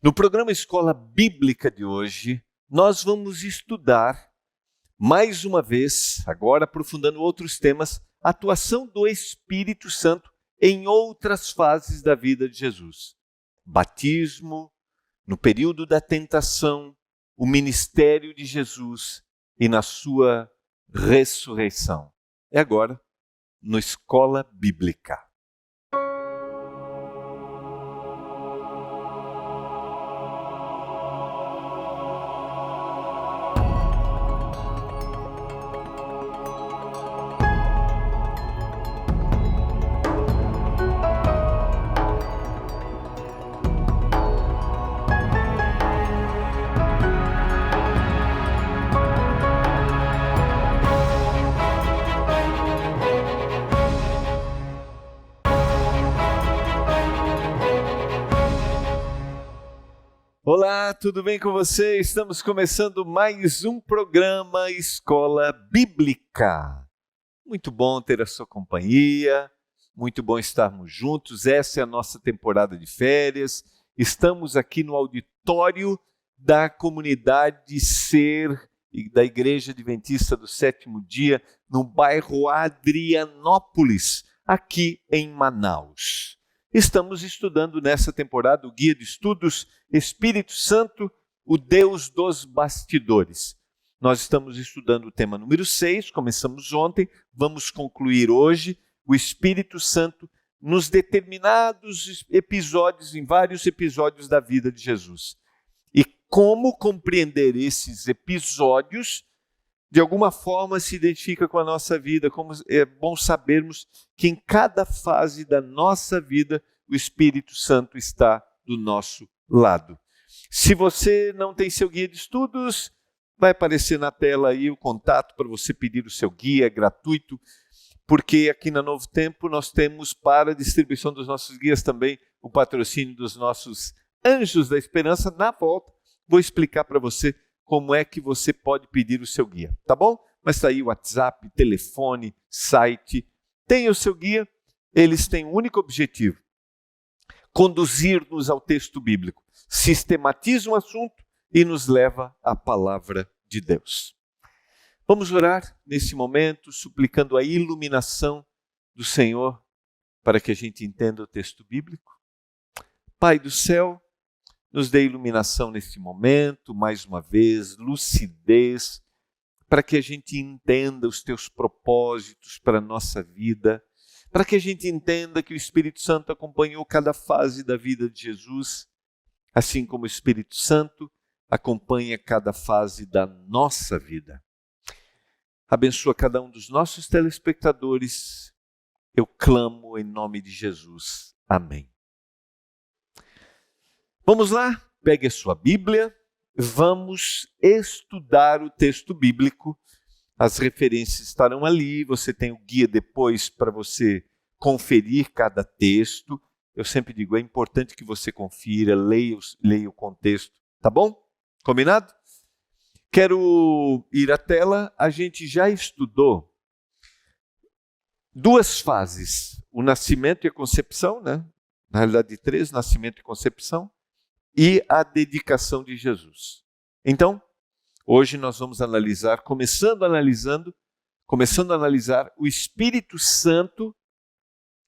No programa Escola Bíblica de hoje, nós vamos estudar, mais uma vez, agora aprofundando outros temas, a atuação do Espírito Santo em outras fases da vida de Jesus. Batismo, no período da tentação, o ministério de Jesus e na sua ressurreição. É agora, no Escola Bíblica. Olá, tudo bem com você? Estamos começando mais um programa Escola Bíblica. Muito bom ter a sua companhia, muito bom estarmos juntos. Essa é a nossa temporada de férias. Estamos aqui no auditório da comunidade Ser e da Igreja Adventista do Sétimo Dia, no bairro Adrianópolis, aqui em Manaus. Estamos estudando nessa temporada o Guia de Estudos Espírito Santo, o Deus dos Bastidores. Nós estamos estudando o tema número 6, começamos ontem, vamos concluir hoje o Espírito Santo nos determinados episódios, em vários episódios da vida de Jesus. E como compreender esses episódios, de alguma forma se identifica com a nossa vida, como é bom sabermos que em cada fase da nossa vida o Espírito Santo está do nosso lado. Se você não tem seu guia de estudos, vai aparecer na tela aí o contato para você pedir o seu guia, é gratuito, porque aqui na Novo Tempo nós temos para a distribuição dos nossos guias também o patrocínio dos nossos Anjos da Esperança. Na volta, vou explicar para você como é que você pode pedir o seu guia, tá bom? Mas está aí o WhatsApp, telefone, site. Tem o seu guia, eles têm um único objetivo: conduzir-nos ao texto bíblico, sistematiza um assunto e nos leva à palavra de Deus. Vamos orar nesse momento, suplicando a iluminação do Senhor para que a gente entenda o texto bíblico. Pai do céu, nos dê iluminação nesse momento, mais uma vez, lucidez, para que a gente entenda os teus propósitos para a nossa vida, para que a gente entenda que o Espírito Santo acompanhou cada fase da vida de Jesus, assim como o Espírito Santo acompanha cada fase da nossa vida. Abençoa cada um dos nossos telespectadores, eu clamo em nome de Jesus. Amém. Vamos lá, pegue a sua Bíblia, vamos estudar o texto bíblico. As referências estarão ali, você tem o guia depois para você conferir cada texto. Eu sempre digo, é importante que você confira, leia o contexto, tá bom? Combinado? Quero ir à tela, a gente já estudou duas fases, o nascimento e a concepção, né? Na realidade 3, nascimento e concepção, e a dedicação de Jesus. Então, hoje nós vamos analisar, começando a analisar o Espírito Santo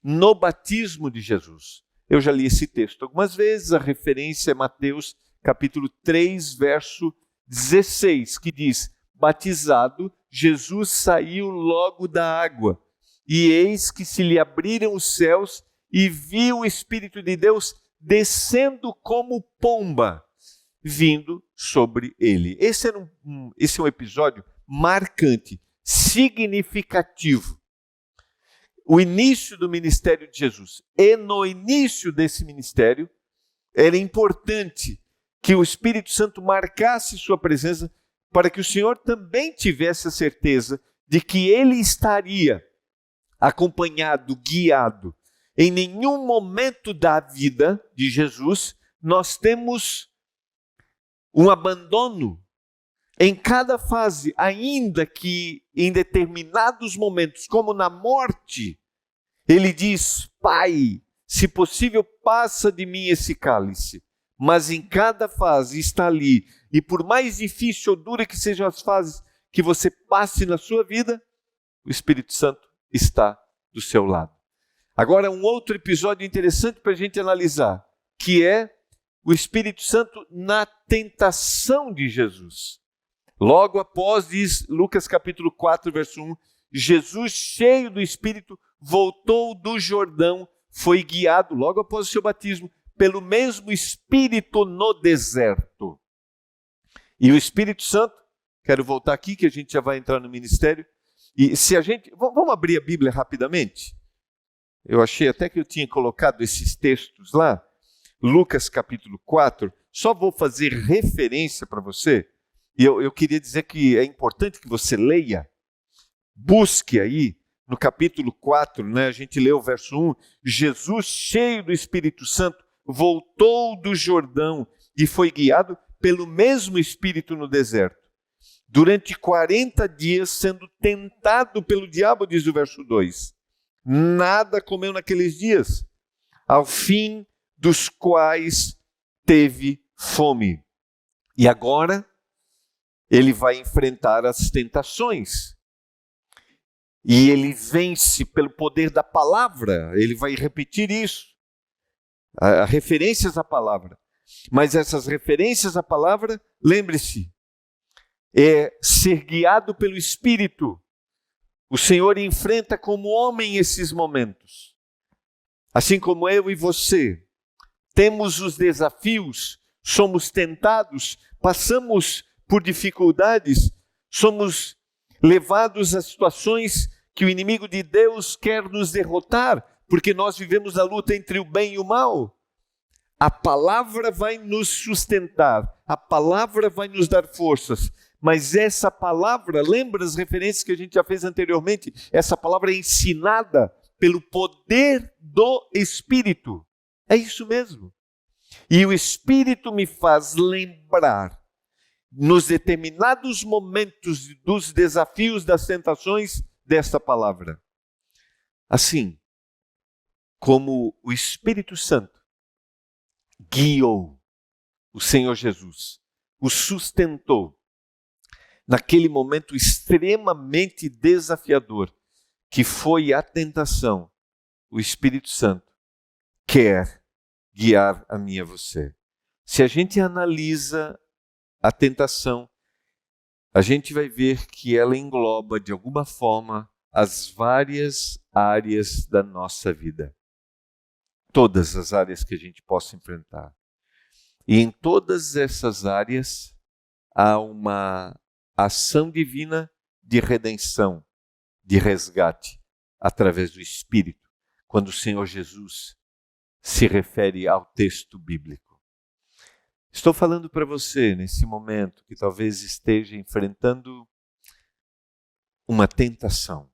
no batismo de Jesus. Eu já li esse texto algumas vezes, a referência é Mateus capítulo 3, verso 16, que diz: batizado, Jesus saiu logo da água, e eis que se lhe abriram os céus, e viu o Espírito de Deus descendo como pomba, vindo sobre ele. Esse é um episódio marcante, significativo. O início do ministério de Jesus. E no início desse ministério, era importante que o Espírito Santo marcasse sua presença para que o Senhor também tivesse a certeza de que ele estaria acompanhado, guiado. Em nenhum momento da vida de Jesus, nós temos um abandono. Em cada fase, ainda que em determinados momentos, como na morte, ele diz: Pai, se possível, passa de mim esse cálice, mas em cada fase está ali. E por mais difícil ou dura que sejam as fases que você passe na sua vida, o Espírito Santo está do seu lado. Agora, um outro episódio interessante para a gente analisar, que é o Espírito Santo na tentação de Jesus. Logo após, diz Lucas capítulo 4, verso 1, Jesus, cheio do Espírito, voltou do Jordão, foi guiado, logo após o seu batismo, pelo mesmo Espírito no deserto. E o Espírito Santo, quero voltar aqui, que a gente já vai entrar no ministério, e se a gente, vamos abrir a Bíblia rapidamente? Eu achei até que eu tinha colocado esses textos lá, Lucas capítulo 4, só vou fazer referência para você, e eu queria dizer que é importante que você leia, busque aí, no capítulo 4, né, a gente lê o verso 1, Jesus, cheio do Espírito Santo, voltou do Jordão e foi guiado pelo mesmo Espírito no deserto. Durante 40 dias, sendo tentado pelo diabo, diz o verso 2. Nada comeu naqueles dias, ao fim dos quais teve fome. E agora, ele vai enfrentar as tentações. E ele vence pelo poder da palavra. Ele vai repetir isso. Referências à palavra. Mas essas referências à palavra, lembre-se, é ser guiado pelo Espírito. O Senhor enfrenta como homem esses momentos. Assim como eu e você, temos os desafios, somos tentados, passamos por dificuldades, somos levados a situações que o inimigo de Deus quer nos derrotar, porque nós vivemos a luta entre o bem e o mal. A palavra vai nos sustentar, a palavra vai nos dar forças, mas essa palavra, lembra as referências que a gente já fez anteriormente? Essa palavra é ensinada pelo poder do Espírito. É isso mesmo. E o Espírito me faz lembrar, nos determinados momentos dos desafios, das tentações, desta palavra. Assim, como o Espírito Santo guiou o Senhor Jesus, o sustentou, naquele momento extremamente desafiador, que foi a tentação, o Espírito Santo quer guiar a mim e a você. Se a gente analisa a tentação, a gente vai ver que ela engloba, de alguma forma, as várias áreas da nossa vida. Todas as áreas que a gente possa enfrentar. E em todas essas áreas, há uma ação divina de redenção, de resgate, através do Espírito, quando o Senhor Jesus se refere ao texto bíblico. Estou falando para você, nesse momento, que talvez esteja enfrentando uma tentação.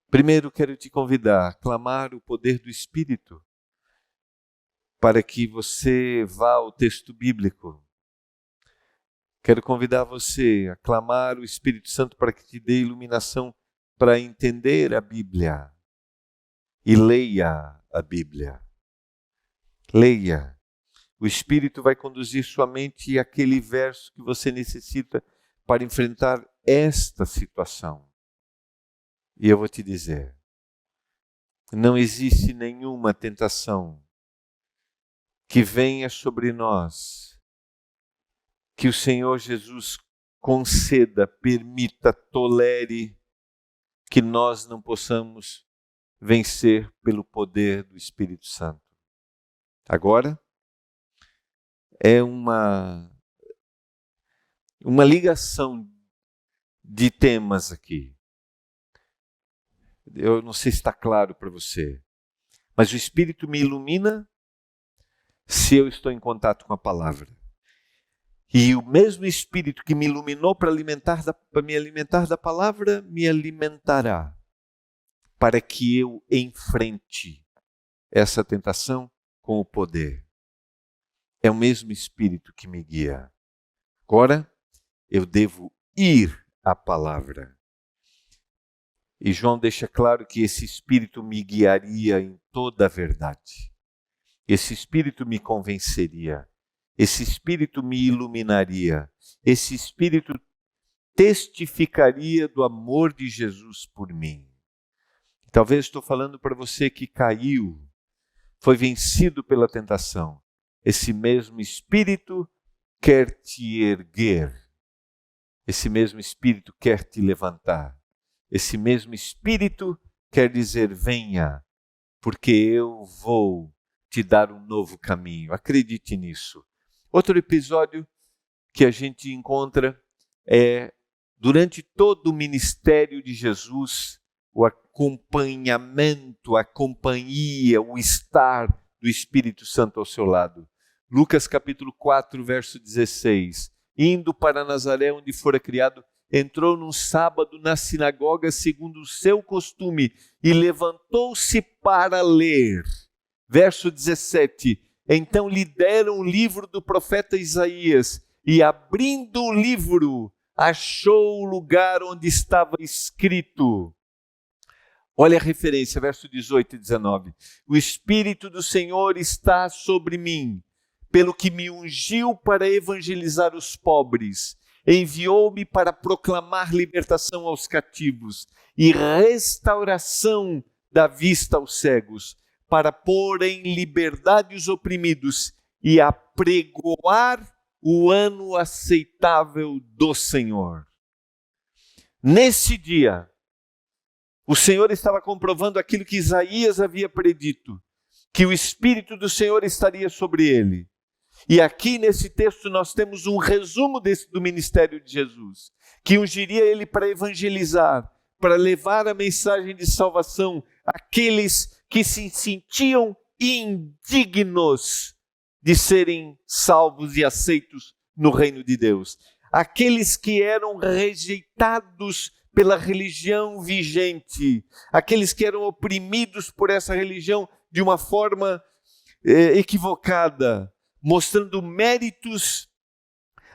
Primeiro, quero te convidar a clamar o poder do Espírito para que você vá ao texto bíblico. Quero convidar você a clamar o Espírito Santo para que te dê iluminação para entender a Bíblia. E leia a Bíblia. Leia. O Espírito vai conduzir sua mente àquele verso que você necessita para enfrentar esta situação. E eu vou te dizer, não existe nenhuma tentação que venha sobre nós, que o Senhor Jesus conceda, permita, tolere, que nós não possamos vencer pelo poder do Espírito Santo. Agora, é uma ligação de temas aqui. Eu não sei se está claro para você, mas o Espírito me ilumina se eu estou em contato com a palavra. E o mesmo Espírito que me iluminou para me alimentar da palavra, me alimentará para que eu enfrente essa tentação com o poder. É o mesmo Espírito que me guia. Agora, eu devo ir à palavra. E João deixa claro que esse Espírito me guiaria em toda a verdade. esse Espírito me convenceria, esse Espírito me iluminaria, esse Espírito testificaria do amor de Jesus por mim. Talvez estou falando para você que caiu, foi vencido pela tentação. Esse mesmo Espírito quer te erguer. Esse mesmo Espírito quer te levantar. Esse mesmo Espírito quer dizer: venha, porque eu vou te dar um novo caminho. Acredite nisso. Outro episódio que a gente encontra é, durante todo o ministério de Jesus, o acompanhamento, a companhia, o estar do Espírito Santo ao seu lado. Lucas capítulo 4, verso 16. Indo para Nazaré, onde fora criado, entrou num sábado na sinagoga, segundo o seu costume, e levantou-se para ler. Verso 17. Então lhe deram o livro do profeta Isaías, e abrindo o livro, achou o lugar onde estava escrito. Olha a referência, verso 18 e 19. O Espírito do Senhor está sobre mim, pelo que me ungiu para evangelizar os pobres, enviou-me para proclamar libertação aos cativos e restauração da vista aos cegos, para pôr em liberdade os oprimidos e apregoar o ano aceitável do Senhor. Nesse dia, o Senhor estava comprovando aquilo que Isaías havia predito, que o Espírito do Senhor estaria sobre ele. E aqui nesse texto nós temos um resumo do ministério de Jesus, que ungiria ele para evangelizar, para levar a mensagem de salvação àqueles que se sentiam indignos de serem salvos e aceitos no reino de Deus. Aqueles que eram rejeitados pela religião vigente, aqueles que eram oprimidos por essa religião de uma forma equivocada, mostrando méritos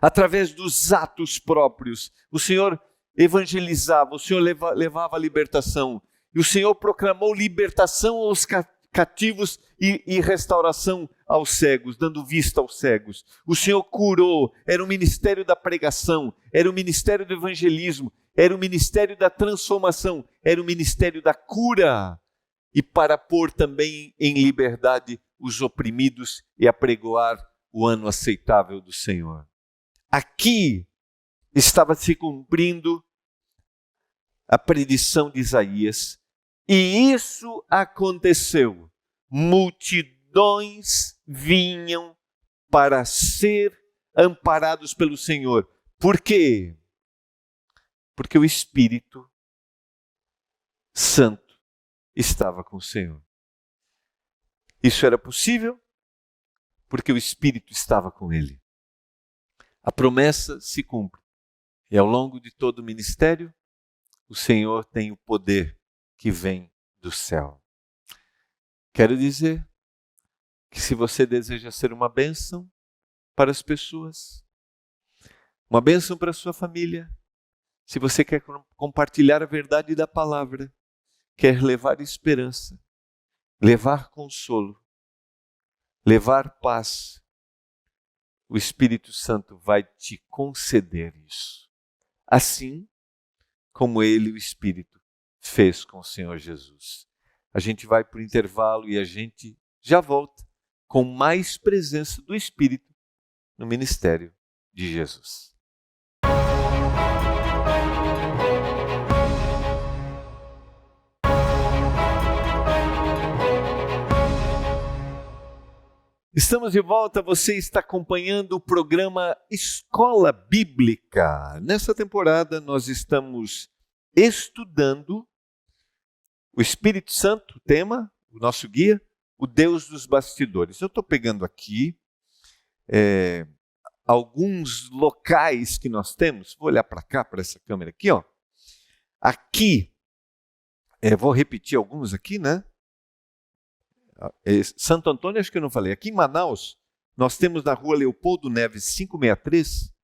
através dos atos próprios. O Senhor evangelizava, o Senhor levava a libertação, e o Senhor proclamou libertação aos cativos e restauração aos cegos, dando vista aos cegos. O Senhor curou, era o ministério da pregação, era o ministério do evangelismo, era o ministério da transformação, era o ministério da cura, e para pôr também em liberdade os oprimidos e apregoar o ano aceitável do Senhor. Aqui estava se cumprindo a predição de Isaías, e isso aconteceu. Multidões vinham para ser amparados pelo Senhor. Por quê? Porque o Espírito Santo estava com o Senhor. Isso era possível porque o Espírito estava com ele. A promessa se cumpre. E ao longo de todo o ministério, o Senhor tem o poder que vem do céu. Quero dizer que se você deseja ser uma bênção para as pessoas, uma bênção para a sua família, se você quer compartilhar a verdade da palavra, quer levar esperança, levar consolo, levar paz, o Espírito Santo vai te conceder isso. Assim como ele, o Espírito, fez com o Senhor Jesus. A gente vai para o intervalo e a gente já volta com mais presença do Espírito no ministério de Jesus. Estamos de volta, você está acompanhando o programa Escola Bíblica. Nessa temporada nós estamos estudando o Espírito Santo, o tema, o nosso guia, o Deus dos bastidores. Eu estou pegando aqui alguns locais que nós temos. Vou olhar para cá, para essa câmera aqui, ó. Aqui, vou repetir alguns aqui, né? Santo Antônio, acho que eu não falei. Aqui em Manaus, nós temos na rua Leopoldo Neves 563,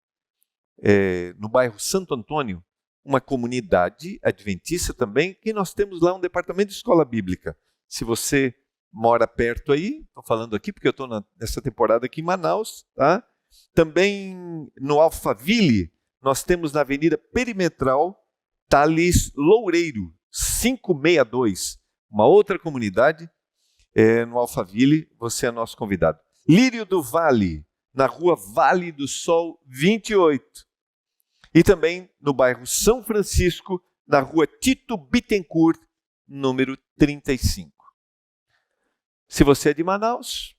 no bairro Santo Antônio, uma comunidade adventista também, e nós temos lá um departamento de escola bíblica. Se você mora perto aí, estou falando aqui porque eu estou nessa temporada aqui em Manaus, tá? Também no Alphaville, nós temos na Avenida Perimetral, Thales Loureiro, 562, uma outra comunidade, no Alphaville, você é nosso convidado. Lírio do Vale, na rua Vale do Sol 28. E também no bairro São Francisco, na rua Tito Bittencourt, número 35. Se você é de Manaus,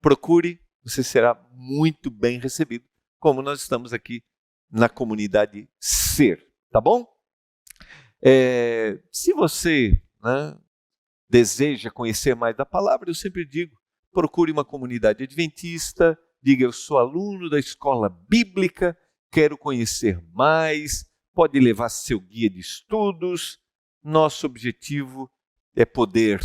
procure, você será muito bem recebido, como nós estamos aqui na comunidade Ser, tá bom? Se você deseja conhecer mais da palavra, eu sempre digo, procure uma comunidade adventista, diga, eu sou aluno da escola bíblica, quero conhecer mais, pode levar seu guia de estudos. Nosso objetivo é poder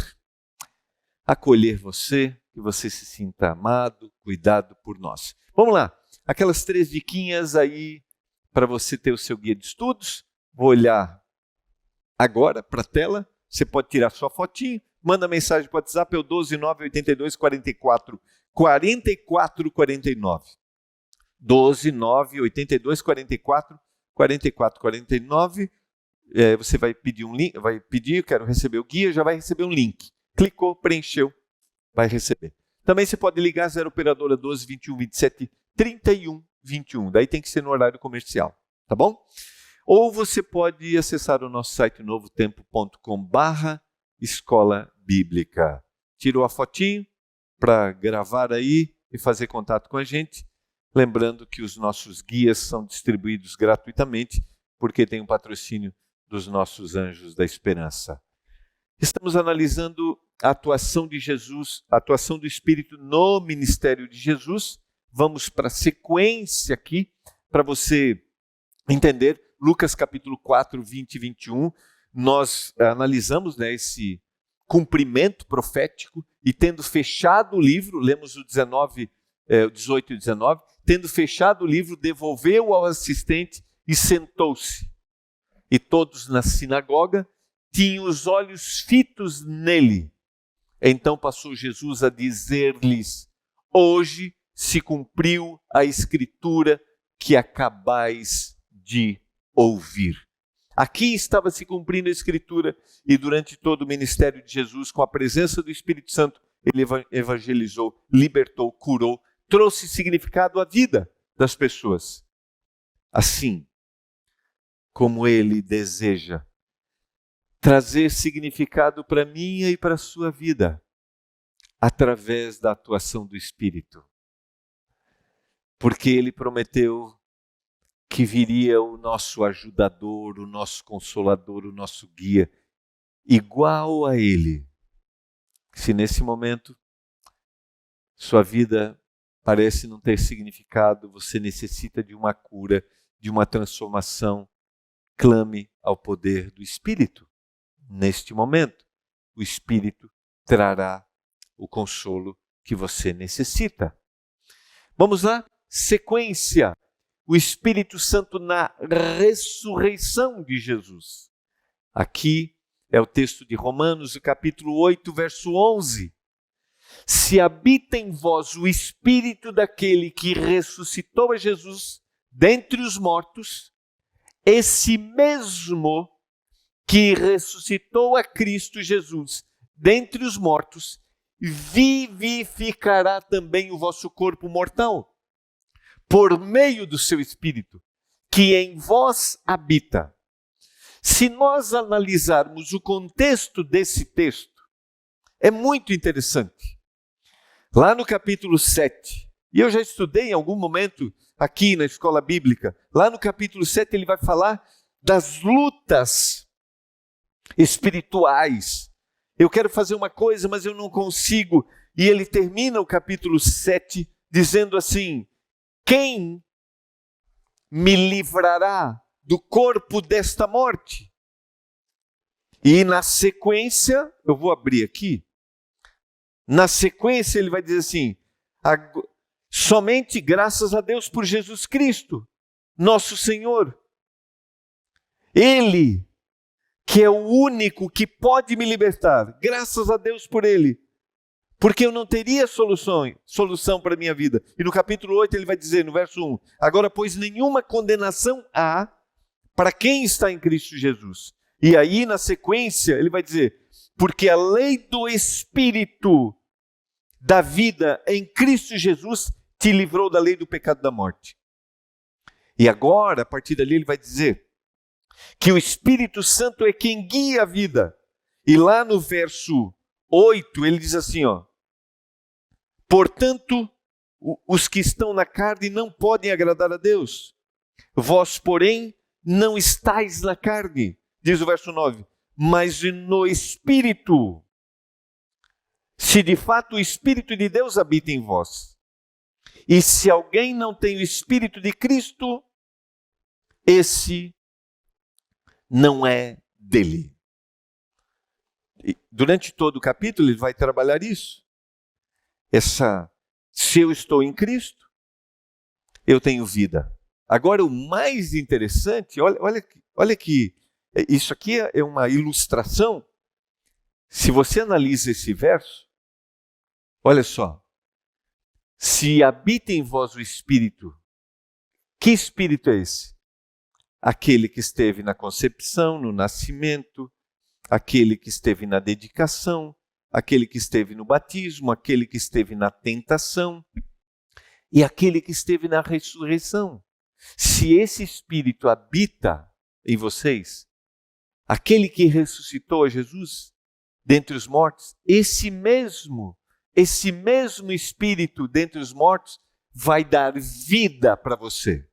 acolher você, que você se sinta amado, cuidado por nós. Vamos lá, aquelas 3 diquinhas aí para você ter o seu guia de estudos. Vou olhar agora para a tela, você pode tirar sua fotinho, manda mensagem para o WhatsApp, é o 12982444449. 12982444449. Você vai pedir um link, eu quero receber o guia, já vai receber um link. Clicou, preencheu, vai receber. Também você pode ligar 0 operadora 12 21 27 31 21. Daí tem que ser no horário comercial, tá bom? Ou você pode acessar o nosso site novotempo.com/escola bíblica. Tirou a fotinho para gravar aí e fazer contato com a gente. Lembrando que os nossos guias são distribuídos gratuitamente, porque tem um patrocínio dos nossos anjos da esperança. Estamos analisando a atuação de Jesus, a atuação do Espírito no ministério de Jesus. Vamos para a sequência aqui, para você entender. Lucas capítulo 4, 20 e 21. Nós analisamos esse cumprimento profético e tendo fechado o livro, lemos o 18 e 19, tendo fechado o livro, devolveu ao assistente e sentou-se. E todos na sinagoga tinham os olhos fitos nele. Então passou Jesus a dizer-lhes: hoje se cumpriu a escritura que acabais de ouvir. Aqui estava se cumprindo a escritura e durante todo o ministério de Jesus, com a presença do Espírito Santo, ele evangelizou, libertou, curou, trouxe significado à vida das pessoas. Assim como ele deseja trazer significado para a minha e para a sua vida, através da atuação do Espírito. Porque ele prometeu que viria o nosso ajudador, o nosso consolador, o nosso guia, igual a ele. Se nesse momento sua vida parece não ter significado, você necessita de uma cura, de uma transformação, clame ao poder do Espírito. Neste momento, o Espírito trará o consolo que você necessita. Vamos lá? Sequência. O Espírito Santo na ressurreição de Jesus. Aqui é o texto de Romanos, o capítulo 8, verso 11. Se habita em vós o Espírito daquele que ressuscitou a Jesus dentre os mortos, esse mesmo que ressuscitou a Cristo Jesus dentre os mortos, vivificará também o vosso corpo mortal, por meio do seu Espírito, que em vós habita. Se nós analisarmos o contexto desse texto, é muito interessante. Lá no capítulo 7, e eu já estudei em algum momento aqui na escola bíblica, lá no capítulo 7 ele vai falar das lutas espirituais. Eu quero fazer uma coisa, mas eu não consigo. E ele termina o capítulo 7 dizendo assim: quem me livrará do corpo desta morte? E na sequência, eu vou abrir aqui, na sequência ele vai dizer assim: somente graças a Deus por Jesus Cristo, nosso Senhor. Ele, que é o único que pode me libertar, graças a Deus por Ele. porque eu não teria solução para a minha vida. E no capítulo 8 ele vai dizer, no verso 1, agora, pois nenhuma condenação há para quem está em Cristo Jesus. E aí, na sequência, ele vai dizer, porque a lei do Espírito da vida em Cristo Jesus te livrou da lei do pecado e da morte. E agora, a partir dali, ele vai dizer que o Espírito Santo é quem guia a vida. E lá no verso 8, ele diz assim, portanto, os que estão na carne não podem agradar a Deus. Vós, porém, não estáis na carne, diz o verso 9, mas no Espírito. Se de fato o Espírito de Deus habita em vós. E se alguém não tem o Espírito de Cristo, esse não é dele. E durante todo o capítulo ele vai trabalhar isso. Se eu estou em Cristo, eu tenho vida. Agora o mais interessante, olha que isso aqui é uma ilustração. Se você analisa esse verso, olha só. Se habita em vós o Espírito, que Espírito é esse? Aquele que esteve na concepção, no nascimento, aquele que esteve na dedicação, aquele que esteve no batismo, aquele que esteve na tentação e aquele que esteve na ressurreição. Se esse Espírito habita em vocês, aquele que ressuscitou a Jesus dentre os mortos, esse mesmo Espírito dentre os mortos vai dar vida para você.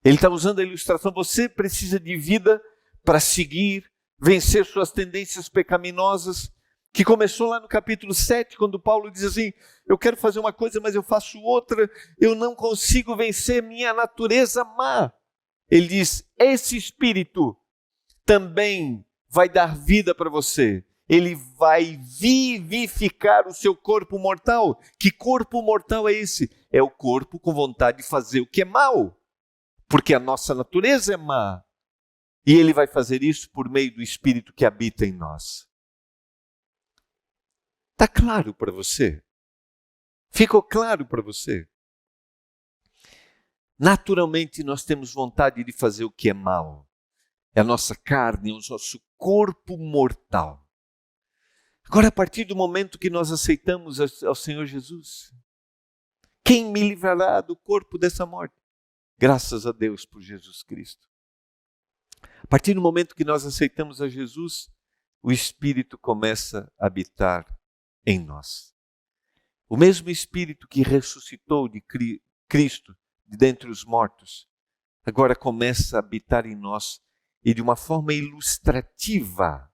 Ele está usando a ilustração, você precisa de vida para seguir, vencer suas tendências pecaminosas, que começou lá no capítulo 7, quando Paulo diz assim, eu quero fazer uma coisa, mas eu faço outra, eu não consigo vencer minha natureza má. Ele diz, esse Espírito também vai dar vida para você. Ele vai vivificar o seu corpo mortal. Que corpo mortal é esse? É o corpo com vontade de fazer o que é mal. Porque a nossa natureza é má. E ele vai fazer isso por meio do Espírito que habita em nós. Está claro para você? Ficou claro para você? Naturalmente nós temos vontade de fazer o que é mal. É a nossa carne, é o nosso corpo mortal. Agora, a partir do momento que nós aceitamos ao Senhor Jesus, quem me livrará do corpo dessa morte? Graças a Deus por Jesus Cristo. A partir do momento que nós aceitamos a Jesus, o Espírito começa a habitar em nós. O mesmo Espírito que ressuscitou de Cristo de dentre os mortos, agora começa a habitar em nós e de uma forma ilustrativa,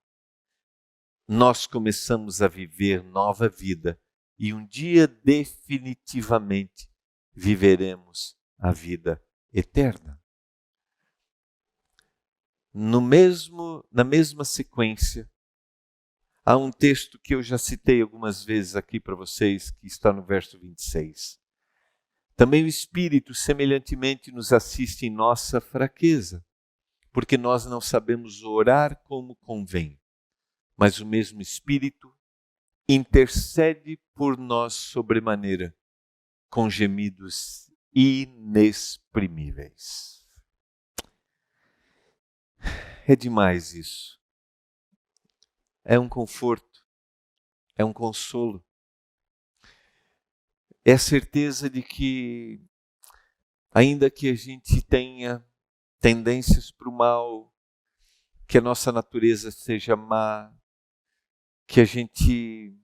nós começamos a viver nova vida e um dia definitivamente viveremos a vida eterna. Na mesma sequência, há um texto que eu já citei algumas vezes aqui para vocês, que está no verso 26. Também o Espírito semelhantemente nos assiste em nossa fraqueza, porque nós não sabemos orar como convém. Mas o mesmo Espírito intercede por nós sobremaneira, com gemidos inexprimíveis. É demais isso. É um conforto, é um consolo. É a certeza de que, ainda que a gente tenha tendências para o mal, que a nossa natureza seja má, que a gente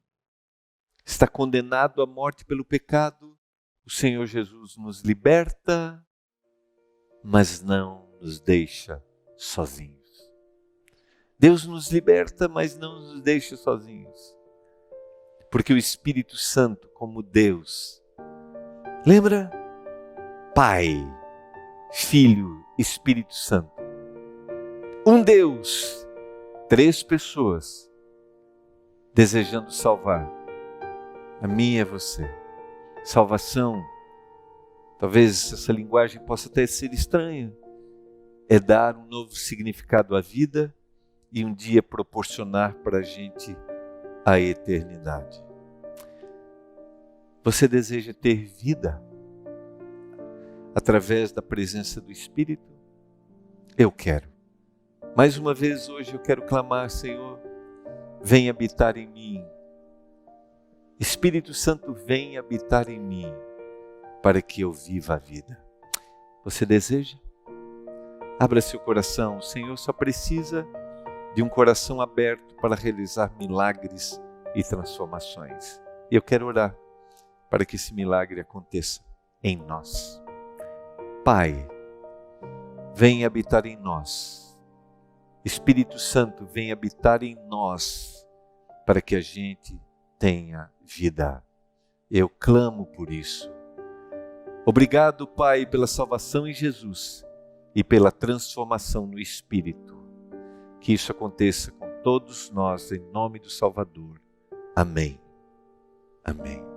está condenado à morte pelo pecado, o Senhor Jesus nos liberta, mas não nos deixa sozinhos. Deus nos liberta, mas não nos deixa sozinhos. Porque o Espírito Santo, como Deus, lembra? Pai, Filho, Espírito Santo. Um Deus, 3 pessoas, desejando salvar a mim e a você. Salvação, talvez essa linguagem possa até ser estranha, é dar um novo significado à vida e um dia proporcionar para a gente a eternidade. Você deseja ter vida através da presença do Espírito? Eu quero. Mais uma vez hoje eu quero clamar, Senhor, vem habitar em mim. Espírito Santo, vem habitar em mim, para que eu viva a vida. Você deseja? Abra seu coração. O Senhor só precisa de um coração aberto para realizar milagres e transformações. E eu quero orar para que esse milagre aconteça em nós. Pai, vem habitar em nós. Espírito Santo, vem habitar em nós, para que a gente tenha vida. Eu clamo por isso. Obrigado, Pai, pela salvação em Jesus e pela transformação no Espírito. Que isso aconteça com todos nós, em nome do Salvador. Amém. Amém.